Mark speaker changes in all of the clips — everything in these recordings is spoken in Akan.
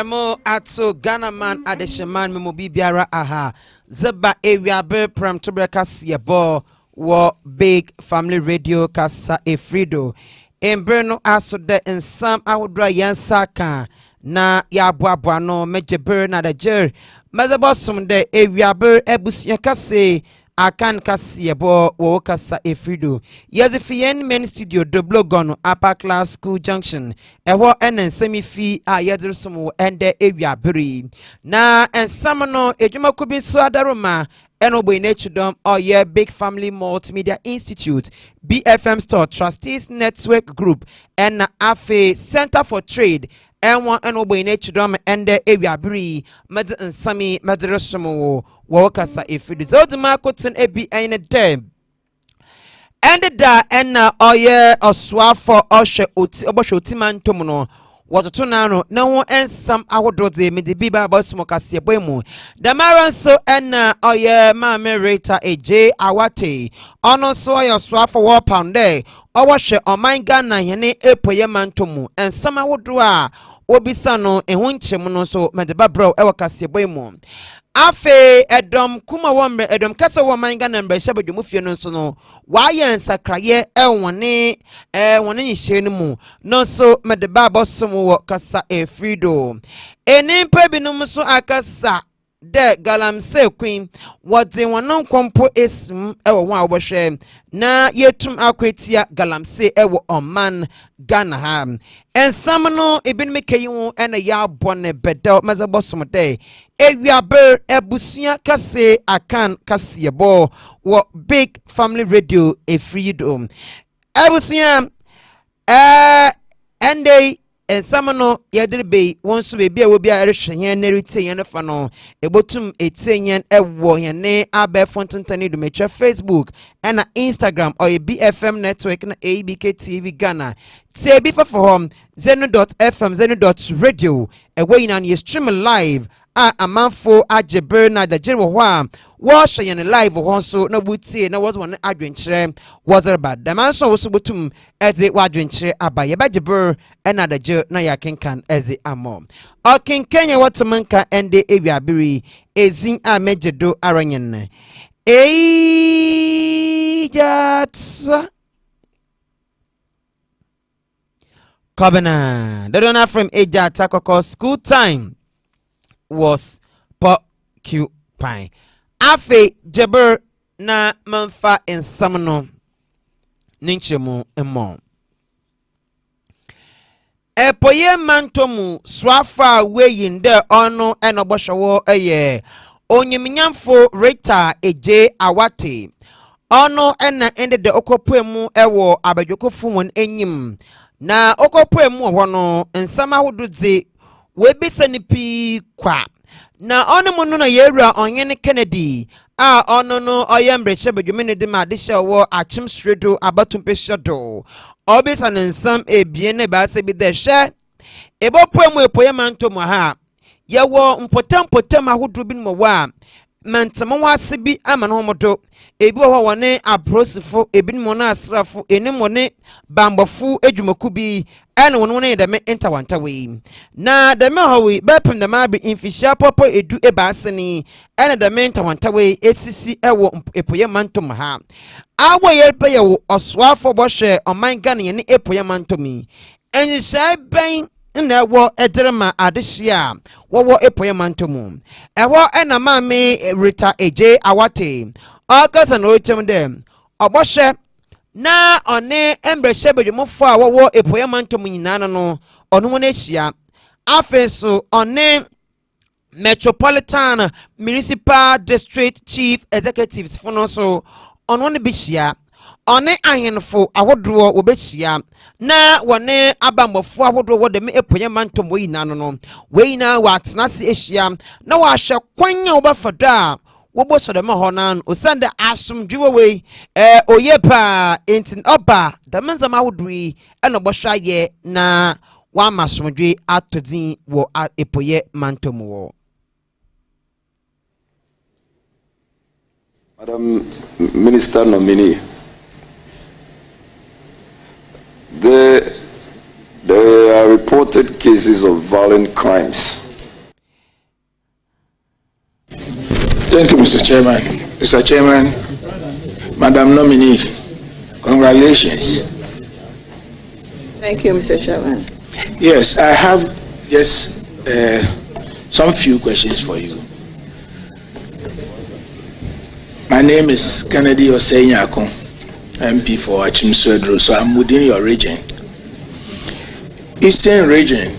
Speaker 1: Yamo ato Ghana man adeshaman memo bibiara aha zeba area be pram to Kasebo wo big family radio kasa efrido embreno aso de ensam awodra yansaka na yaboaboa no mejeber na de jer mezebosum de area be Abusua kase Akan Kasebo wo kasa efrido yazifien main studio de blogono upper class school junction ewo enen semifi a yedersum ende ewia beri na ensam no edwuma kubi so adaroma eno boy nachudom oye big family multimedia institute BFM store trustees network group and afe center for trade enwa eno boy nachudom ende ewia beri med nsami medresomo wo kasa efrido zoduma koten ebi ene dem and da enna oye oswa for oshe oti oboshe oti mantom no wototo nano na wo ensam ahodode mede biba bosmo Kasebo mu damaran so enna oye mama reta eje awate ono so oye oswa for war pound there owoshe oman Ghana hene epoye mantom ensam ahodo a obisa no ehun nkyem no so mede babro ewo Kasebo mu afe edom kuma womre edom kasa wo manga na mbre hyebadwo mufie no so no waye nsakraye wone nyihye no mu no so mede baba som wo kasa efrido enimpa binum so akasa de galamse queen wode wonon kompo esim ewo ho awobhwe na yetum akwetia galamse ewo oman Ghana ha ensam no ebinme kayiwo ena ya bone bedel mezebosom de ewiaber Abusua kase Akan Kasebo wo big family radio efrido Abusua ende ensam no yedrebe wonso bebi a wobi a rehwehen na riten ne fa no ebotum etenyen ewo hene abe fontentani do mecha Facebook and Instagram or BFM network na ABK TV Ghana tebi for home zeno.fm zeno.radio ewe ina ye stream live amanfo ajeber na da jere wo a wo hye live ho so na butie na was one adwenkyere was bad the man so wo so botum eze wadwenkyere abaye bajeber na da jere na ya kenkan eze amom okenkenya wotmanka ende ewiabiri ezin a mejedo aranyen ejats Kobana the donor from ejats akoko school time was porcupine afe jeber na manfa ensam no ninchemu emo epoye mantomu swafa weyinde ono enoboshowo eye onyeminyamfo reta eje awate ono ena ende de okopuemu ewo abadwokofu won enyim na okopuemu ho no ensam ahodoze webisa ni pi kwa na ono muno na yewura onyene Kennedy a ono no oyembre bedwumene de ma de hyewo achim sredo abatumpehyedo obisa nsam ebie ne ba se bi de hye ebopoemu epoye mantom ha yewo mpotampotam ahodo bi no wa mantamo wase bi amana homodo ebi wo wone abrosifo ebi mo na asrafo enimo ne bambofo edwumaku bi ene wono ne de me intawantawe na de me howe bepem de ma bi infisha popo edu ebaseni ene de me intawantawe esisi ewo epoye mantom ha awo yelpe yewo oswafo bohwe oman Ghana ne epoye mantomi enyi sai ben na wo ederema adehia wo epoye mantomu ewo ena mame reta eje awate akasa no chem dem obohwe na one embrehye bedwumfo a wo epoye mantomu nyina no ono mo na hia afeso one Metropolitan Municipal District Chief Executives fono so ono ne bihia one ahenfo ahodowo wobehia na wone abamofo ahodowo wode me epoye mantom woyina no woyina watnase ehia na wahwe kwanya wobafada wobo so de ma honan osande asomdwe we oyepa entin oba de menzama hodui eno bohwa ye na wa masomdwe atodin wo epoye mantom wo
Speaker 2: Madam Minister nominee, there are reported cases of violent crimes
Speaker 3: Thank you, Mr. Chairman. Mr. Chairman, Madam Nominee, congratulations.
Speaker 4: Thank you, Mr. Chairman.
Speaker 3: Yes, I have just some few questions for you. My name is Kennedy Akan, MP for Achimsuedro, so I'm within your region. Eastern region,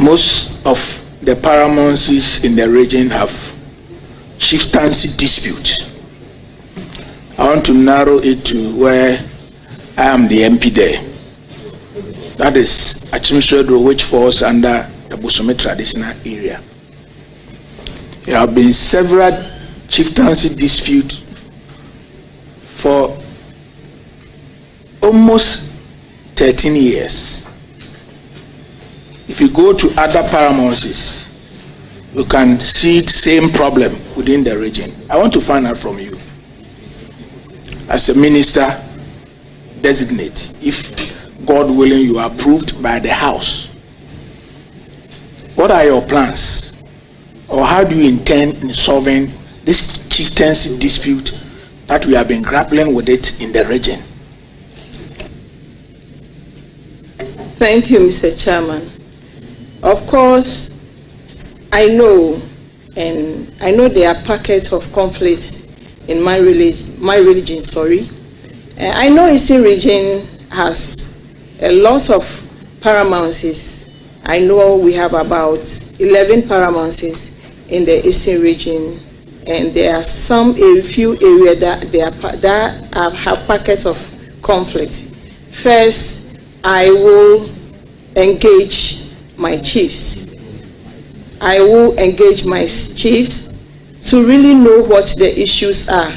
Speaker 3: most of the paramountcies in the region have chieftaincy dispute. I want to narrow it to where I am the MP there. That is Achimsuedro, which falls under the Abusua traditional area. There have been several chieftaincy disputes for almost 13 years. If you go to other paramountcies, you can see the same problem within the region. I want to find out from you, as a minister designate, if God willing you are approved by the House, what are your plans? Or how do you intend in solving this chieftaincy dispute that we have been grappling with it in the region?
Speaker 4: Thank you, Mr. Chairman. Of course, I know there are pockets of conflict in my religion, I know Eastern region has a lot of paramountcies. I know we have about 11 paramountcies in the Eastern region, and there are a few areas that have pockets of conflict. First, I will engage my chiefs. I will engage my chiefs to really know what the issues are.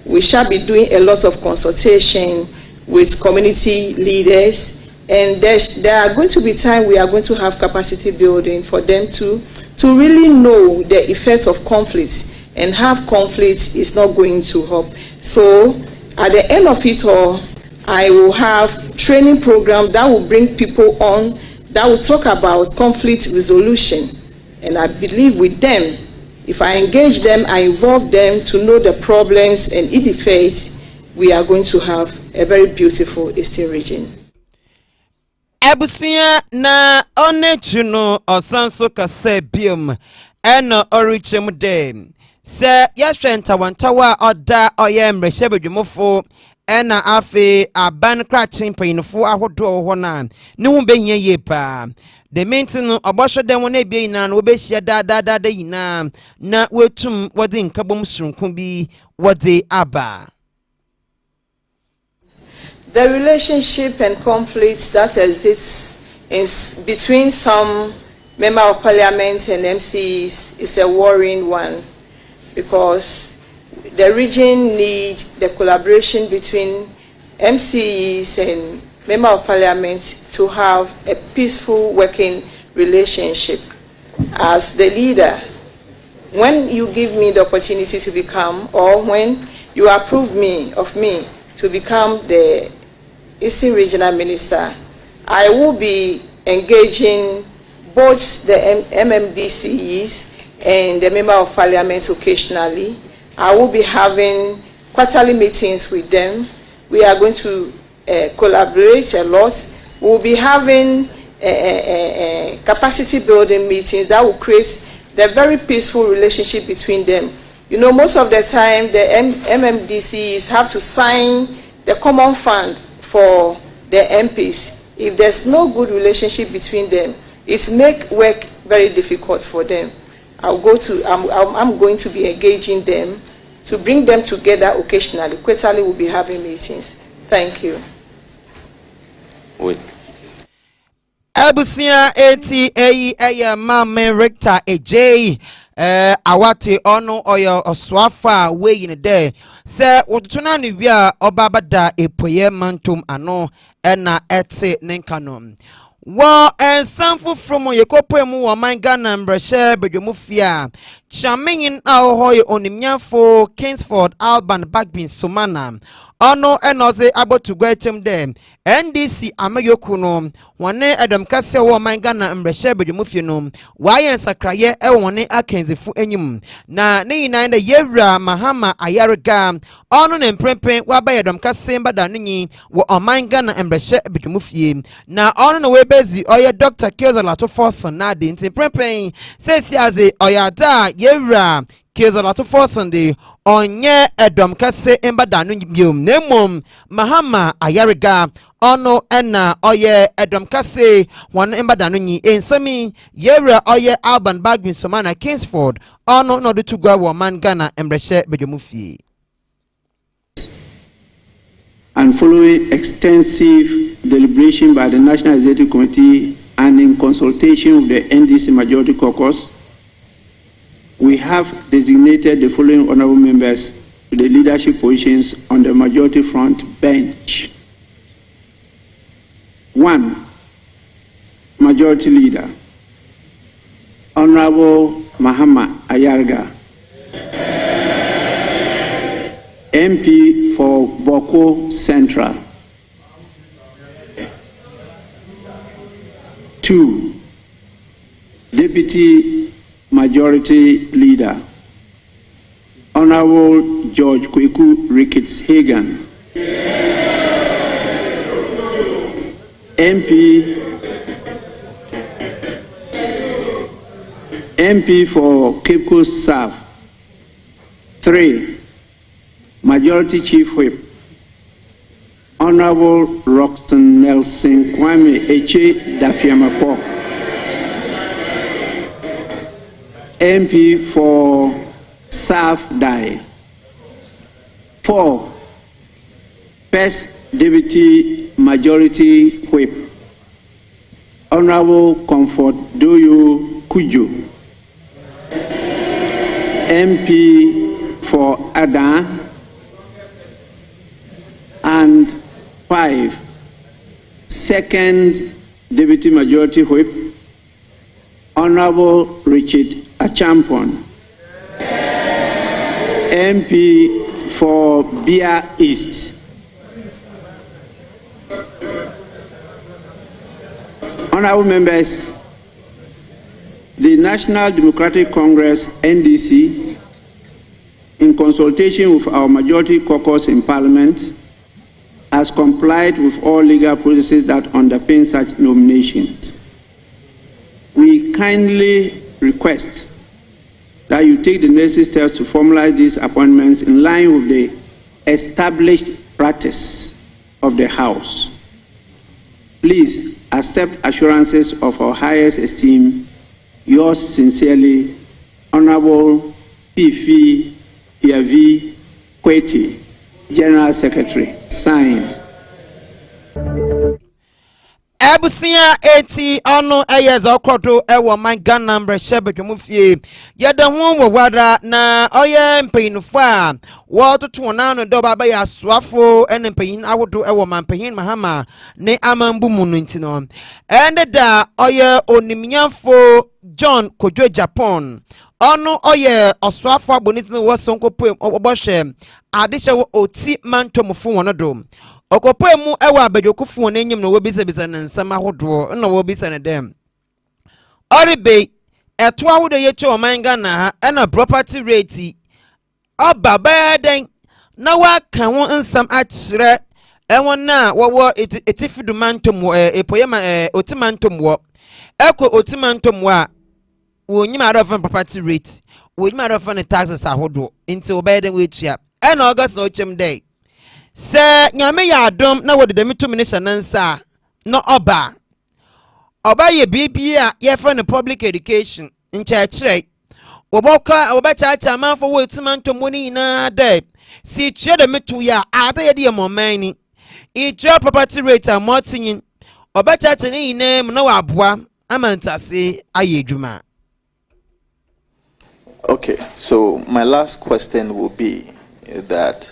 Speaker 4: We shall be doing a lot of consultation with community leaders, and there are going to be times we are going to have capacity building for them to really know the effect of conflict and have conflict is not going to help. So at the end of it all, I will have training program that will bring people on that will talk about conflict resolution. And I believe with them, if I engage them, I involve them to know the problems and its effects, we are going to have a very beautiful Eastern region.
Speaker 1: Abusua na onechuno osanso Kasebo eno orichem de se yashwenta wantawa oda oyemre shebedwumofo ena afe aban krachin payinfo ahodo ho na ne hu behia ye pa the maintain obosho dem wona ebie na wo behia da yina na wetum wode nkabom surunku bi wode aba.
Speaker 4: The relationship and conflict that exists between some member of parliament and MCs is a worrying one, because the region needs the collaboration between MCs and member of parliament to have a peaceful working relationship. As the leader, when you give me the opportunity to become, or when you approve of me to become the Eastern Regional Minister, I will be engaging both the MMDCEs and the Member of Parliament occasionally. I will be having quarterly meetings with them. We are going to collaborate a lot. We will be having capacity building meetings that will create the very peaceful relationship between them. You know, most of the time, the MMDCs have to sign the common fund for the MPs. If there's no good relationship between them, it makes work very difficult for them. I'm going to be engaging them to bring them together occasionally. Quarterly, we'll be having meetings. Thank you.
Speaker 2: Wait.
Speaker 1: Abusua ATA Mama Rector AJ awate ono oyo oswafa we yin de se wotuna ne wi a obabada epoye mantum ano na ete nenkano wo ensanfo from yekopemu wo manga na mbrehye bedwomufia chamenyin a hoye onimnyafo Kingsford Alban Bagbin Sumana ono enoze abo to go etem dem NDC amayoku no wone Adam Kase wo man Ghana mbrehye bedwumfie no waye sakraye e wone akenzefu enyim na ne yinan de yewra Mahama Ayarga ono ne mprempen waba Adam Kase mbada no nyi wo oman Ghana mbrehye bedwumfie na ono no webezi oye Dr. Kezalato Forson na de nti mprempen sesi aze oyada yewra Kezalato Forson de onye Adam Kase mbada no biom nemom Mahama Ayarga ono ena oye Adam Kase wan mbada no nyi ensami yewra oye Alban Bagbin Somana Kingsford ono no de to go wo man Ghana mbrehye bedwumfie.
Speaker 5: And following extensive deliberation by the National Executive Committee and in consultation with the NDC Majority Caucus, we have designated the following honorable members to the leadership positions on the Majority Front bench. 1. Majority Leader, Honorable Mahama Ayarga, MP for Boko Central. 2. Deputy Majority Leader, Honorable George Kweku Ricketts Hagan, MP for Cape Coast South. 3. Majority Chief Whip, Honorable Roxton Nelson Kwame Eche Dafiamapo, MP for South Dai. 4. First Deputy Majority Whip, Honorable Comfort Doyo Kujo, MP for Adan. And 5. Second Deputy Majority Whip, Honorable Richard Achampon, MP for Bia East. Honorable members, the National Democratic Congress, NDC, in consultation with our Majority Caucus in Parliament, has complied with all legal processes that underpin such nominations. We kindly request that you take the necessary steps to formalize these appointments in line with the established practice of the House. Please accept assurances of our highest esteem. Yours sincerely, Honorable Pifi Piavi Kweti, General Secretary. Signed.
Speaker 1: Abusua eti ono eyeza okrodo ewo man Ghana mbrehye bedwumfie yeda ho wowada na oye mpanyinfo a wototo na no do baba ya soafo ene mpanyin awodo ewo man mpanyin Mahama ne amambu mu no ntino ende da oye onimnyafo John Kodwe Japan ono oye oswafo abonitino wo sonkopem obohwe adehye wo oti mantomfo wonodo okopemu ewa abedwokufu won enyim no wobisa ne nsam ahodo na wobisa ne dem oribe eto ahodo yeche oman Ghana ha na property rate oba baden na waka ho nsam akire ewon na wo etifidu mantom epoyema otimantom wo eko otimantom wo a wonyim adofan property rate wonyim adofan taxes ahodo nti obaden we tua na August no chem day se nyame ya adom na wode dem to minister nansa no oba ye bibia ye for the public education ncha kire obacha manfo wo timantom woni na day si chie de metu ya ata ye de moman ni ijo property rate amotin obacha ni na mu na waboa amantase aye adwuma.
Speaker 2: Okay, so my last question will be that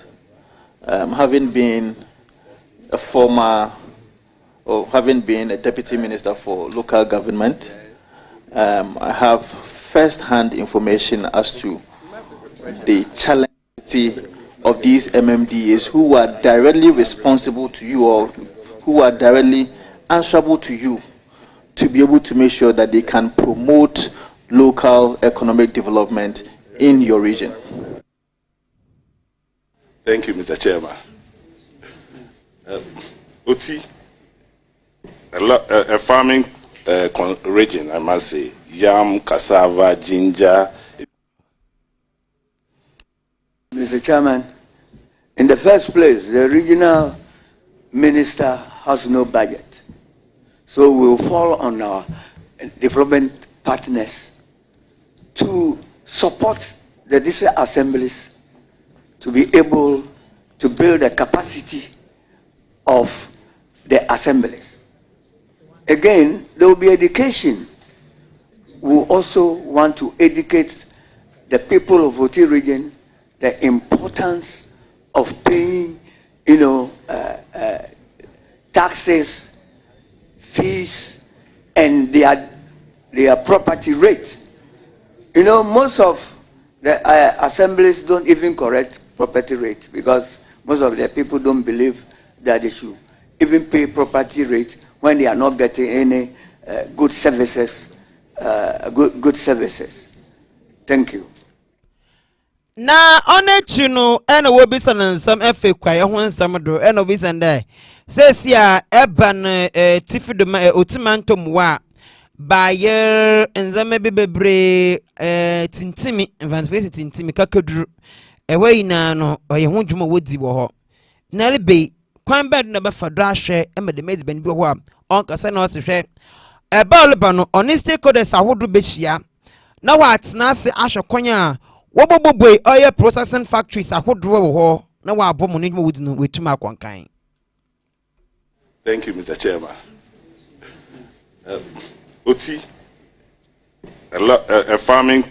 Speaker 2: having been a former, or having been a deputy minister for local government, I have first-hand information as to the challenge of these MMDAs who are directly responsible to you or who are directly answerable to you to be able to make sure that they can promote local economic development in your region?
Speaker 6: Thank you, Mr. Chairman. Oti, a farming region, I must say, yam, cassava, ginger.
Speaker 7: Mr. Chairman, in the first place, the regional minister has no budget. So we will fall on our development partners to support the district assemblies to be able to build the capacity of the assemblies. Again, there will be education. We also want to educate the people of Oti region the importance of paying, taxes, fees, and their property rates. Most of the assemblies don't even correct property rate because most of the people don't believe that they should even pay property rate when they are not getting any good services. Good services. Thank you.
Speaker 1: Na onechi no ena wo bisa na nsam efe kwaye ho nsam do ena wo bisa ndai sesi a eba no tifido ma otimantom wa bayer nzame bebre tintimi advance tintimi kakaduru ewe ina no oye ho dwuma wodi wo ho na lebe kwan bed na befa do ahwe emede medi ban bi ho a onkasa na osehwe eba oleba no oni stakeholders ahodo behia na watna ase ahwe kwanya Woboboy oil processing factories ahodro wo na wa abomo ne wudi no wetuma akwankan.
Speaker 6: Thank you, Mr. Chairman. Oti, a farming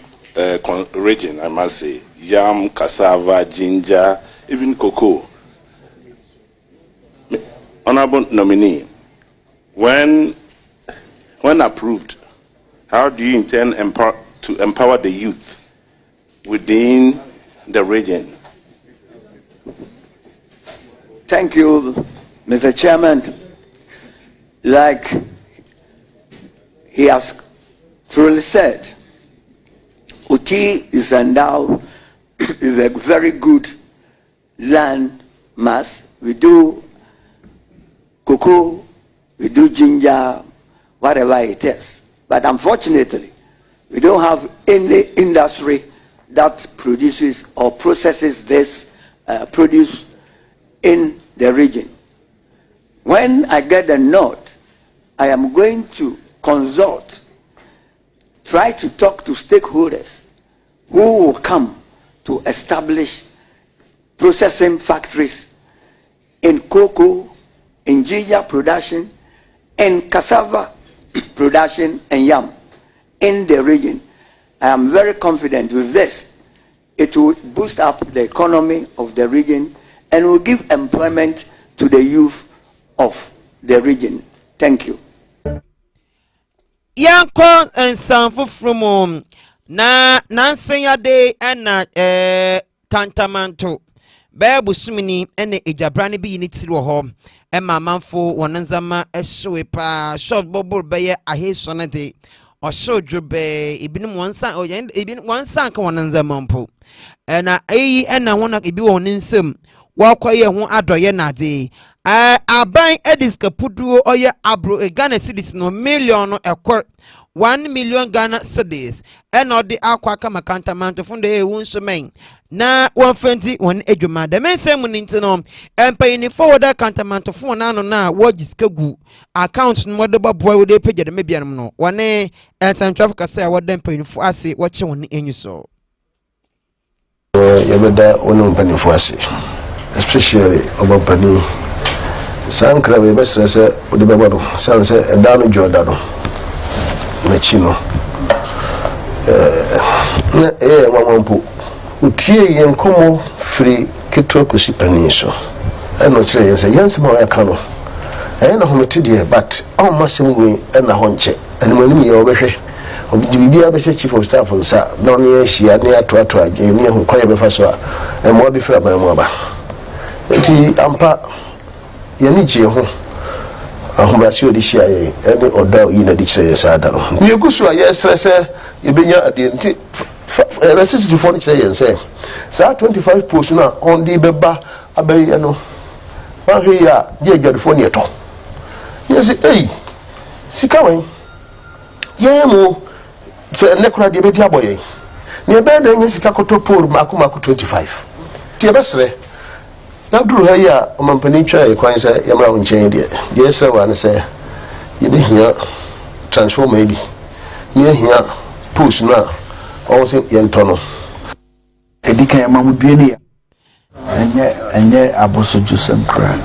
Speaker 6: region, I must say, yam, cassava, ginger, even cocoa. Honorable nominee, when approved, how do you intend to empower the youth within the region?
Speaker 7: Thank you, Mr. Chairman. Like he has truly said, Oti is endowed with a very good land mass. We do cocoa, we do ginger, whatever it is. But unfortunately, we don't have any industry that produces or processes this produce in the region. When I get the nod, I am going to consult, try to talk to stakeholders who will come to establish processing factories in cocoa, in ginger production, in cassava production, and yam in the region. I am very confident with this. It will boost up the economy of the region and will give employment to the youth of the region. Thank you.
Speaker 1: Yanko and Sanfo from na Nansenya Day and Cantamanto. Babu Sumini and the Ijabrani be in its home. And my manfo Wananzama a sweeper short bubble by a haze sonate. Or show Jube, even one son or even one son can Wananzamampo. And I want to be on in some. Walk away who adroyena day. I buy Edis Caputu or ya abro a Ghana citizen no million a quarter 1 million Ghana cedis. And not the aqua macantamant from the wounds main. Na 120 one ejuma. The men say when into and paying forward that cantamant of one na what is kagu accounts no mother boy with a page the maybe no one and some traffic say what them paying for us what you want in you so.
Speaker 8: Yabeda one penny for us, especially about penny. Sankra we best say with the Babado, San say a down Jordano, Machino. Mamampo, Utie and Como free Kitokusi Peniso. I not say, yes, more cano. I know how much but all Massimo and a honche, and when you over here, Bibia be chief of staff on sa no ne hia ne ato agye ne ho kwaye be fa so a mo be fra ban mo aba enti ampa ye ni je ho ahobrasio de hia ye ebe oda yi na de kire ye sa da no ye gusu a ye stress ye benya ade enti electricity for kire ye nse sa 25 post na on di beba abaye no ba hwe ya ye gadfo ne to yes eh sika wen ye mo se ne kura de be dia boye ne be na nya sika koto pole mako 25 tie besre na duru ha ya o mampani twa e kwan se ye mra unchen de ye se wa ne se ye be hia transformative ne hia push na o se ye ntono
Speaker 3: edika ya mamudue ne enye aboso Joseph kra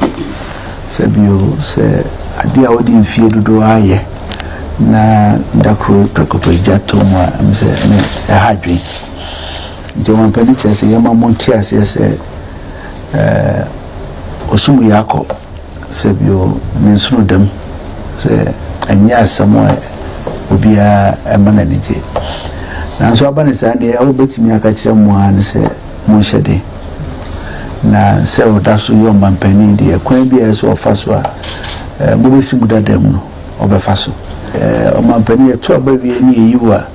Speaker 3: se bio se ade a odi mfie dodo aye na ndakro prekopo jato mo amse ne hadwe nti mo pedi chese yema monti ase se osumu yako se bio mensuno dem se anya asamo obia emana nije na so abane sa ne awo betimi aka kire mo an se mo hyede na se odaso yo mampani de kwan bia so ofaso a mo besi mudadam no obefaso mampani to abawie ni yiwa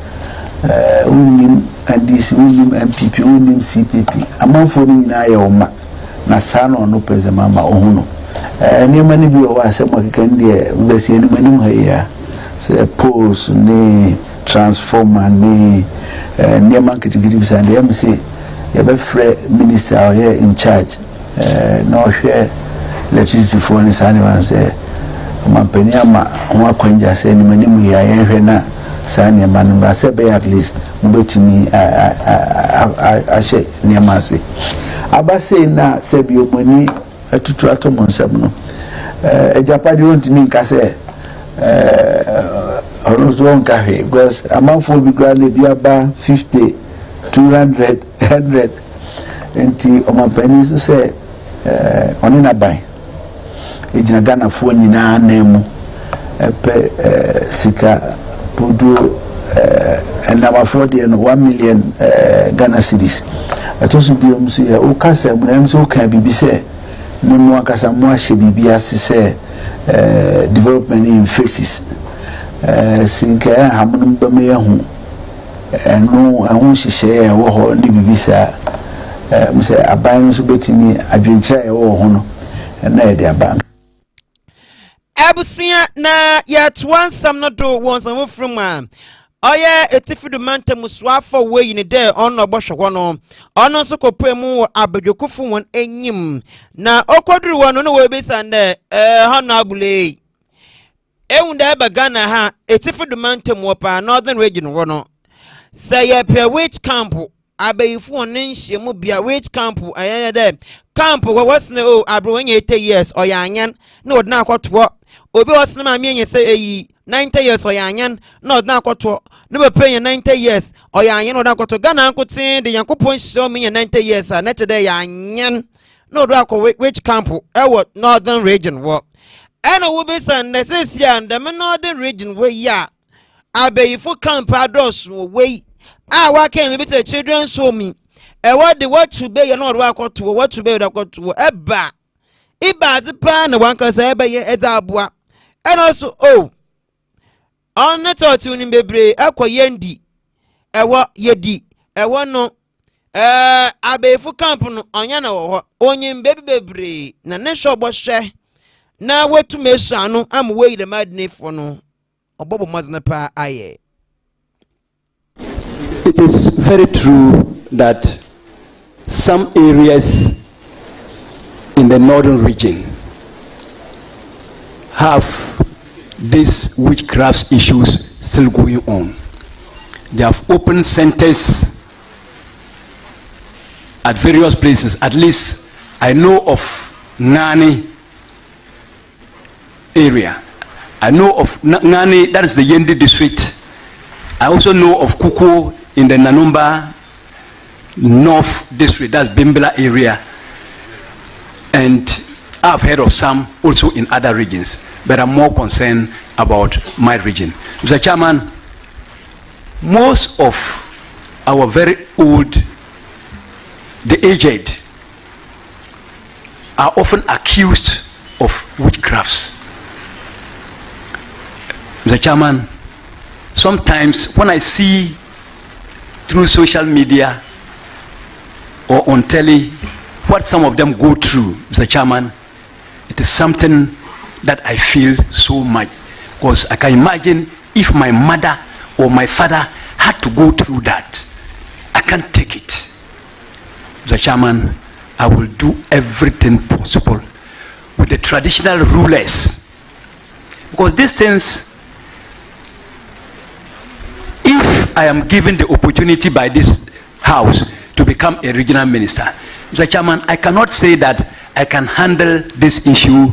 Speaker 3: unim NDC unim MPP unim CPP amanfo ni nyina ya oma na sano no peze mama ohuno ni mani bi o ase mo kekan de besi ni mani ha ya se pose ni transformer ni ni man kitigiti bi sande am se ya be free minister or in charge no hwe electricity for ni sane man se mampani ama ho akwanja se ni mani mu ya hwe na sane man ba se be at least mbetimi a ni amase abase na se bi omani atutu atomo nsam no ejapadi ontimi nka se onozo nka he because amanfo bi grade bi aba 50 200 100 enti omampani so se oni na ban ejina Ghana fo nyina na mu epe sika podu enamafo de no 1 million Ghana cedis atoso bi omso ya o kasa mu na mso ka bibi se no mo akasa mo ahye bibi ase se development in phases sinka hamunum ba me hu eno ahun hihye wo ho ni bibi sa mse aban so betimi adwenkyira wo ho no na e de aban
Speaker 1: Abusua na yet one some no do once and from man. Oya etifidu manta muswafo we ni de ono obosho no ono so kopemu abadwokufu won enyim na okoduru won no we besande honorable ewunda ba Ghana ha etifidu manta mu pa northern region wono say ye pe which camp abayifu won nhye mu bia which camp ayanya de camp we wasne o abro wenye 80 years oyanyan na odna akoto obi wasne ma mienye say eyi 90 years oyanyan na odna akoto no be pay 90 years oyanyan odna akoto Ghana ankotin de yankopon show me 90 years na today yanyan na odo akọ which camp ewo northern region wo ena wo be san necessary and the northern region we ya abayifu camp ados we wa can me be children show me what the what to be no odo akoto what to be odo akoto eba iba zipa na wan kan say eba ye edaboa and also on na to ni bebre akoyendi ewo yedi ewo no abefu camp no onya na wo onye bebre na ne shobo hwe na wetu mesu anu am we the madness for no obobo mazna pa aye.
Speaker 9: It is very true that some areas in the northern region have these witchcraft issues still going on. They have opened centers at various places. At least I know of Nani area. I know of Nani, that is the Yendi district. I also know of Kuku in the Nanumba North district, that's Bimbala area. And I've heard of some also in other regions, but I'm more concerned about my region. Mr. Chairman, most of our very old, the aged, are often accused of witchcrafts. Mr. Chairman, sometimes when I see through social media or on telly what some of them go through, Mr. Chairman, it is something that I feel so much, because I can imagine if my mother or my father had to go through that. I can't take it. Mr. Chairman, I will do everything possible with the traditional rulers, because these things, if I am given the opportunity by this house to become a regional minister, Mr. Chairman, I cannot say that I can handle this issue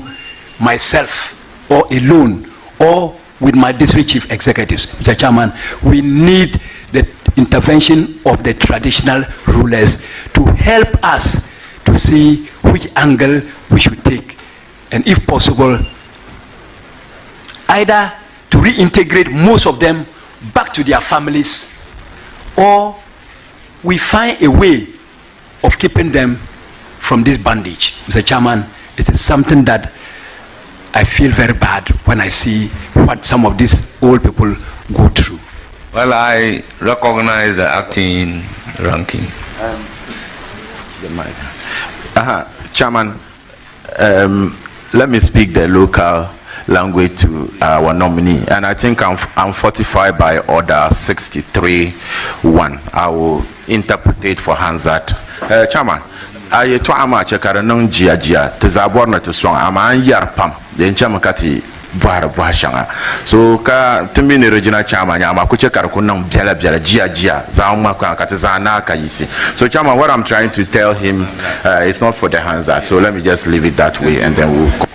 Speaker 9: myself or alone or with my district chief executives. Mr. Chairman, we need the intervention of the traditional rulers to help us to see which angle we should take, and if possible, either to reintegrate most of them back to their families, or we find a way of keeping them from this bondage. Mr. Chairman, it is something that I feel very bad when I see what some of these old people go through.
Speaker 10: Well, I recognize the acting ranking.
Speaker 11: The mic. Chairman, let me speak the local language to our nominee, and I think I'm fortified by order 63(1). I will interpret it for Hansat. Chairman, I to ama chekara nung jia te zabor na te swang ama yar pam den chama kati bar bashanga so ka tumi ni regional chairman ama ku chekara ku nung biala jia za ma ka kati za na ka yisi. So chairman, what I'm trying to tell him, it's not for the Hansat, so let me just leave it that way, and then we'll.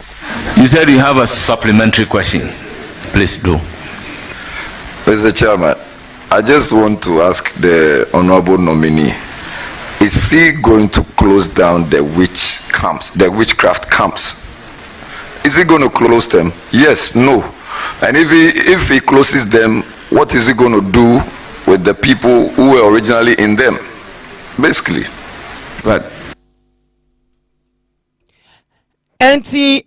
Speaker 10: You said you have a supplementary question. Please do.
Speaker 12: Mr. Chairman, I just want to ask the honorable nominee, is he going to close down the witchcraft camps? Is he going to close them? Yes, no. And if he closes them, what is he going to do with the people who were originally in them? Basically. Right.
Speaker 1: Enti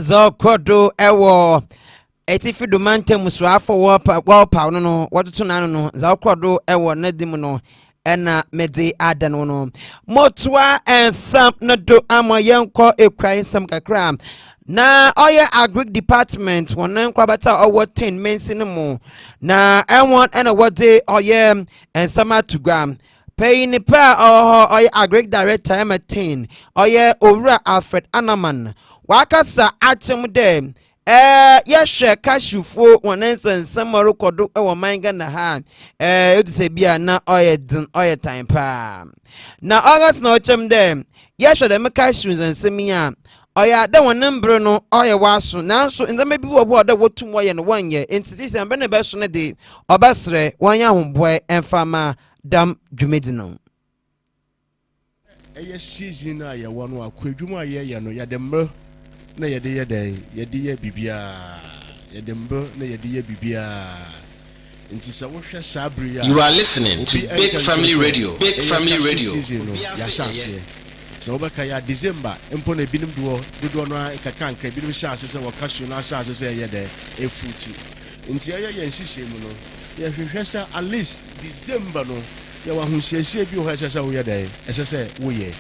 Speaker 1: zokodo ewo etifi do mante musrafo wo pa no wototo nanu no zokodo ewo nadim no ena mede adano no motwa ensam no do amoyenko ekwai sam kakra na oye agric department wonan kwabata owo 10 mensi no mu na enwon ena wode oye ensama tugam pay ni pa oye agric director M10 oye Owura Alfred Anaman wakasa achim dem yehwe kashufo wonensen samaro kodo e wo manga na ha eduse bia na oye din oye time pa na August na ochem dem yehwe dem kashu nsemiya oya da wonen bre no oye waso nanso nzama bi wo da wotum oye no wanye entisi ambe ne beso ne de obasre wanya homboe emfama dam dwumedino
Speaker 13: eye season na ye wono akwadwuma ye no ya dembe na ye de bibia ye dembe na ye de bibia ntisa wo hwe sabri ya.
Speaker 14: You are listening to Big Family Radio. Big Family Radio.
Speaker 13: Ya chance so obaka ya December empo na binim do no kakanka binim chance se wo kasu na chance se ye de efuti nti ye nsihye mu no ye hwehwe se at least December no ye wa hunhyehyɛ bi ho ɛsɛ wo ye de ɛsɛ sɛ wo ye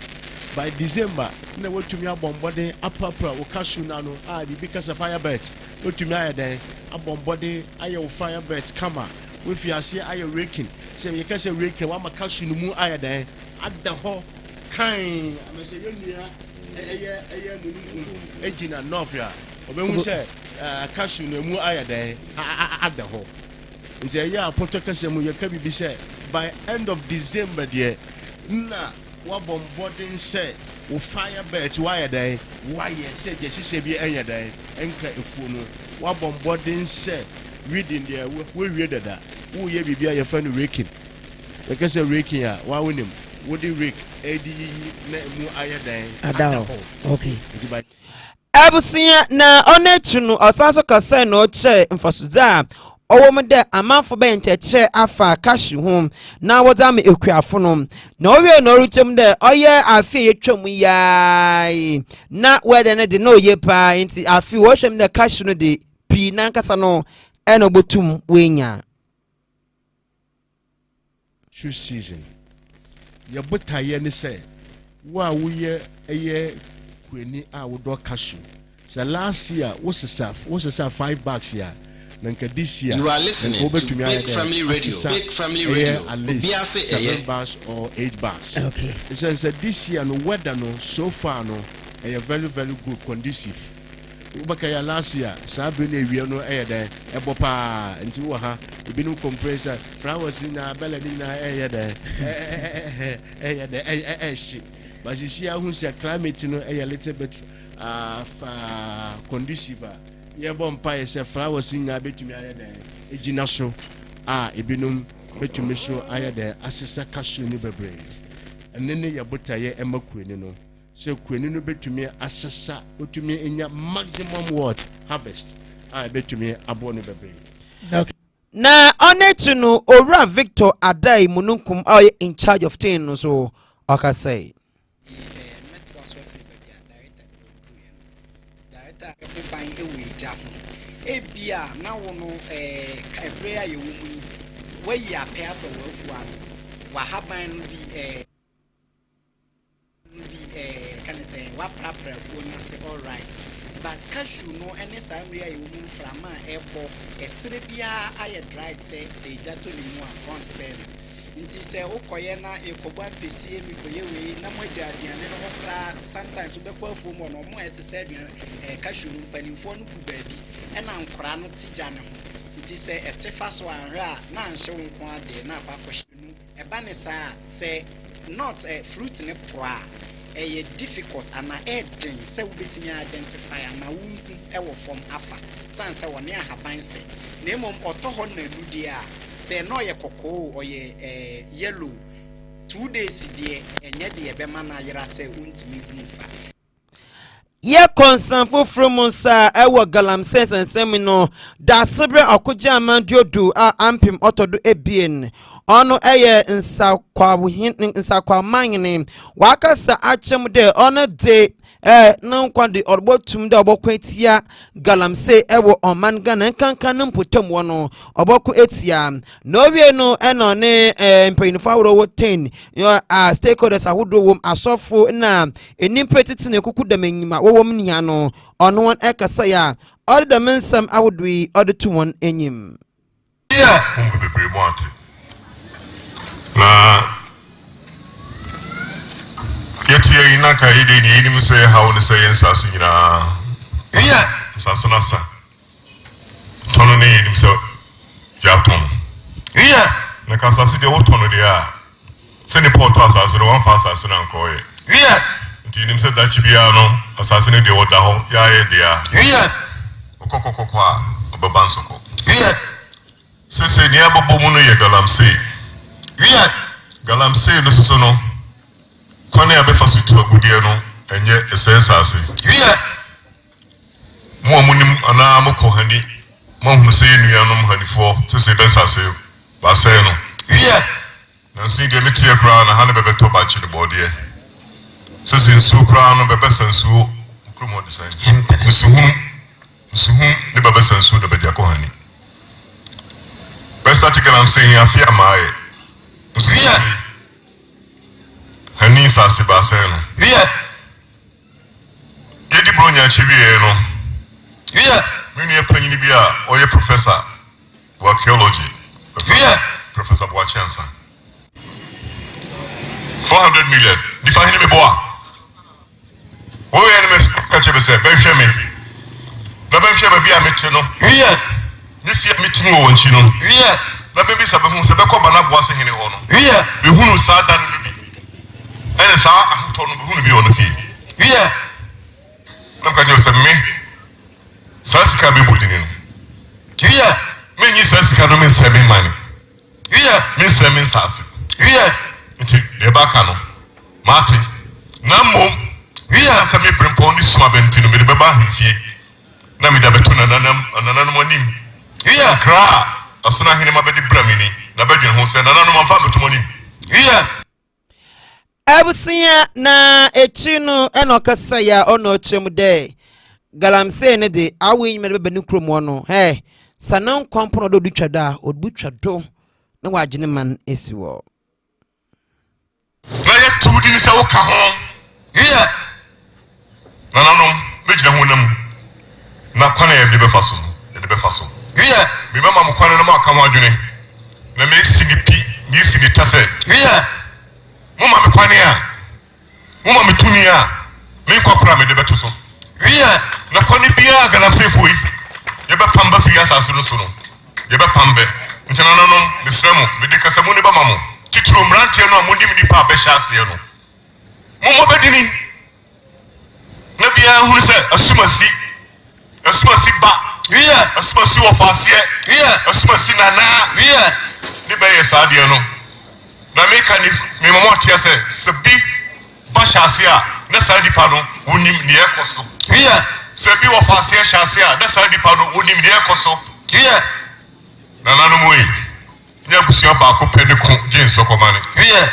Speaker 13: by December na wotumi abomboden apapra wo kasu na no a bi kasa firebird wotumi ayɛ abomboden ayɛ wo firebird kama we fi ase ayɛ raking sɛ ye kasa raking wa makasu no mu ayɛ den adda ho kan amese yenua ɛyɛ munum ejina nofia obehu sɛ kasu no mu ayɛ den adda ho nti ɛyɛ apoto kasa mu ye ka bibi sɛ by end of December there na wa bombarding say wo firebird wire dan wire say jesise bi enye dan enka efuo no wa bombarding say reading there we read that wo ye bibia ye fa no raking we can say raking ya wa wonim wo di rake edi na mu aye dan
Speaker 1: ada okay Abusua na onetu no osanso kasa na oche mfasuza ɔwɔ de amanfo bɛn kyerɛkyerɛ afa cashew home na wɔdza me ekuafo no na owie na ɔretwam de ɔyɛ afi yɛtwam yaai na wɛde ne de na oye pa nti afi wɔhwɛm de cashew no de pi na nkasa no ɛna obotum wenya
Speaker 13: shoe season yɛbotaeɛ ne sɛ wo a woyɛ ɛyɛ kweni a wodɔ cashew so last year what's the 5 bags here this year
Speaker 14: you are listening to Big Family Radio
Speaker 13: at least 7 bags or 8 bags.
Speaker 1: Okay,
Speaker 13: it says that this year no weather no so far no a very good conducive ubakaya last year sabene wi no there ebopa nti wo ha ebi no compressor flowers na bella na there she but you see how say climate no a little bit conducive yebo mpa ye se flowers nya betumi aye den ejina so ebinum betumi so aye den asesa cashew ni bebre enene ye botaye emakueni no se kueni no betumi asesa otumi enya maximum what harvest betumi abo no bebre
Speaker 1: na onetu no owura Victor Adai mununkum in charge of thing no so okasai
Speaker 15: ebia na wono prayer ye wo mu we ya pair for wafu ano wa haban no bi can say wa prapra fu na say all right but cashew no any samria ye wo mu frama ebo esere bia aye dried say jato ni mu a on spare nti se okoye na ekogba mpesie mi koye we na moja aduane no kra sometimes obekwa afu mo no mo esese aduane cashew no mpanimfo no ku baabi ena nkora no tija ne ho nti se etefa so anhwe a na anhye wonko ade na akwakohye no eba ne sa se not fruit ne proa difficult ana eden se wobetimi identify ana wunhu ewo form afa san se woni ahaban se na emom otoho na nudi a se no ye kokoo oye yellow 2 days die enye de ebema na yera se untimi hunfa
Speaker 1: ye konsanfo from sa ewo galamses ensem no da sebre akoja amandiodu ampim otodo ebien ono eye nsakwa manyene wakasa achem de ono de no kwande orbotum de obokwa etia galamse ewo omanga na kankan mpotam wono obokwa etia no wie no eno ne mpanyinfo awro wo 10 stakeholders ahodo wom asofo na enimpetiti na ekuku damanyima wo nia no ono won ekasa ya all the mensam awodwi all to one enyim
Speaker 16: na yeti ina ka ide ni ni muso ya hawo ne sayen sasu nyina sasu na sa tono ne ni muso ya tono na ka sasu de wo tono de a se ni porto asasu de wan fa asasu na nko ye nti ni muso da chibia no asasu ne de wo da ho ya ye de a okokokoko a obaban soko se ni abobo mu no ye galamse galamse no so no kwane abefa so tu agudie no enye esensase mo amunim ana amko hani mo hu se nuanom hanifo se bensase ba se no na sin de metie kra na hane bebeto ba chi de bodie se nsu kra no bebesa nsu kromo design nsuhu de bebesa nsu de bedia ko hani best article I'm saying afia mae hani sase ba se no yedi bronya chiwie no mini epanyini bia oye professor wa archaeology professor Boachansa 400 million define me boa o ye me kache be se be hwe me na be hwe ba bia mete no ni fie meeting wo nchi no na be bi sabe hu se be ko bana boa se hene ho no be hunu sa da no bi ene sa ahuto no be hunu bi ono fie na ka je se me sa sika be bodini no me nyi sa sika no me 7 money me 7 sase nti de ba ka no mate na mom sa me prempo ni suma benti no me de be ba hifie na me da beto na nanam anim kra asuna hene mabedi bramini na bedwen ho se na nanom amfa metomoni iya
Speaker 1: Abusua na echinu enokasa ya ono chemude galamse ne de awi nyime be nukromo no sanan kwampono do dutwada odbutwado na wagene man esiwo
Speaker 16: na ye tudi ni se wo ka ho iya na nanom mejina ho nam na kwana ye de be faso iya me mama mo kwana na ma ka mo adwene na me sigipi ni sigita se iya mama me kwane a mama me tuni a me kwakura me de beto so iya na kwani bia galamse foi ye be pamba fi asaso no so no ye be pambe ntena no misremo me de Kasebo ni ba mamo titiro mrantie no amodim ni pa be hyase no momo bedini na bia hu se asumasi ba iya asumasi wo fasie iya asumasi nana iya ni be ye saade no na me kan me mama atia se bi ba hyase a na saade pa no wonim ne ekoso iya se bi wo fasie hyase a na saade pa no wonim ne ekoso iya na nanu moyi nya busua ba ko pede ko jin sokomane iya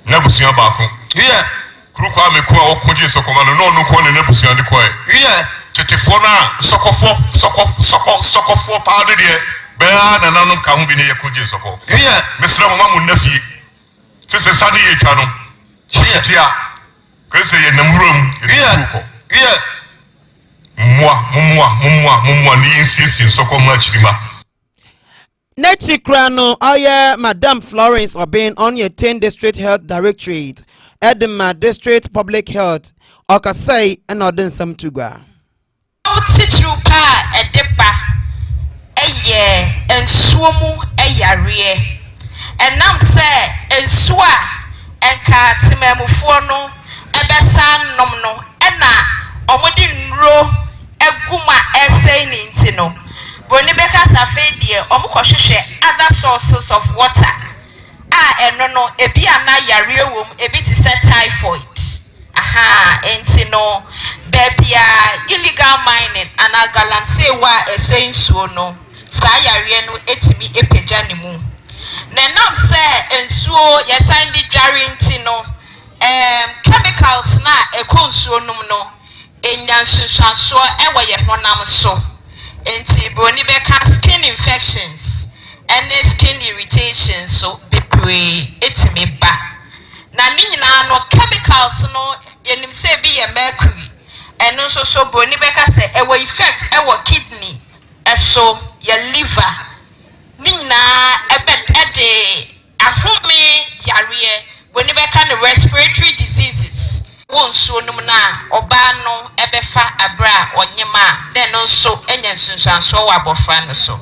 Speaker 16: nya busua ba ko iya kruko ame ko a ko jin sokomane no no ko ne busua de ko iya tetifo na sokofo pa de de be na nanu ka hu bi ne ye ko jin soko iya mesra mo mamu nafi se sani ye twa no tia ko se ye namurom iya mwa ni insisi soko ma chirima
Speaker 1: Nechi Krano, Madam Florence Obin on your 10 District Health Directorate, Edema District Public Health, Okasai, and Odin Samtuga.
Speaker 17: Titrupa, Edepa, and Sumu, Ayarie, and Nam say, and Swa, and Katimemufono, and Bessan Nomno, and Omodin Ro, Eguma, Essay Nintino. Bonibeka Safedie, other sources of water. No, ebia na yare wom, ebi ti se typhoid. Entino, bebia illegal mining, and a galamse wa ese nsuo no. Sa yare no etimi epeja ni mu. Nenam se nsuo yesan di dware ntino, chemicals na ekonsuo num no. Enyansunsanso ewo ye honam so. Bonibeka skin infections and skin irritations so be etimi ba na ninyina no chemicals no yenim se bi ye mercury and no so bonibeka say e will effect e kidney so your liver ninyina ede ahome yare bonibeka no respiratory diseases wonso num na oba no ebefa abra onyema den no so enyansunsanso wa bofra no so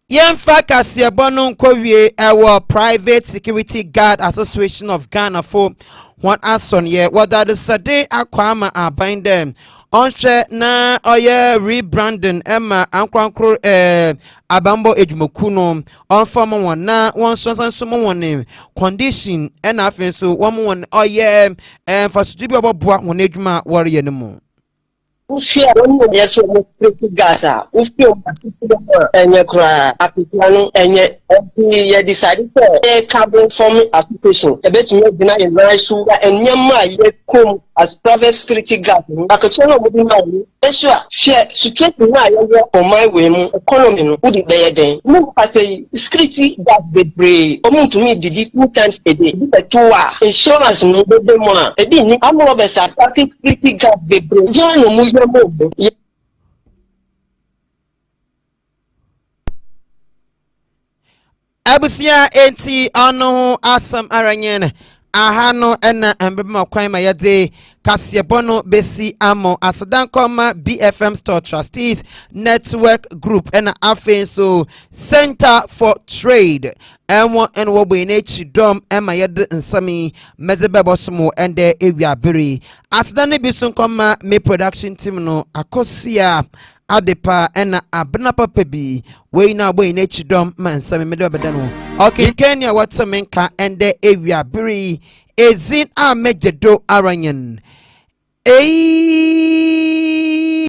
Speaker 1: Yemfa Kasebo no nkwowie ewo Private Security Guard Association of Ghana for one ason ye whether the sade akwama abind them onhwe na oye rebranding emma ankwankro abambo ejmoku no onfam won na won sonsansom won condition and afen so won oye fasudi bi oboboa won edwuma wore ye no mu
Speaker 18: Ufia wonu ye so mo security gasa ufia enye kra apitiano enye ye decide say carbon forming association e betumi dina in nice enye ma ye kom as private security guard akacho no mo di ma ni esua fear situation na ye on my way mu economy no udi be den mo pa say security guard bebre omuntu mi didi 2 times a day bi toa insurance no be mo na e di ni amro be sa private security guard bebre je no mu
Speaker 1: Abusia enti ono asam aranyen ahano ena embema kwan ma yade Kasebo no besi amo asadan koma BFM Store Trustees Network Group ena afen so Center for Trade enwo enwo bo enechi dom ema yade nsami mezebebosmo ende ewiabere asadan ne bisun koma me production team no akosia adepa ena abna papa bi we na bo enechi dom mansami medebedano okay Kenya watamenka ende ewiabere ezin a mejedo aranyen.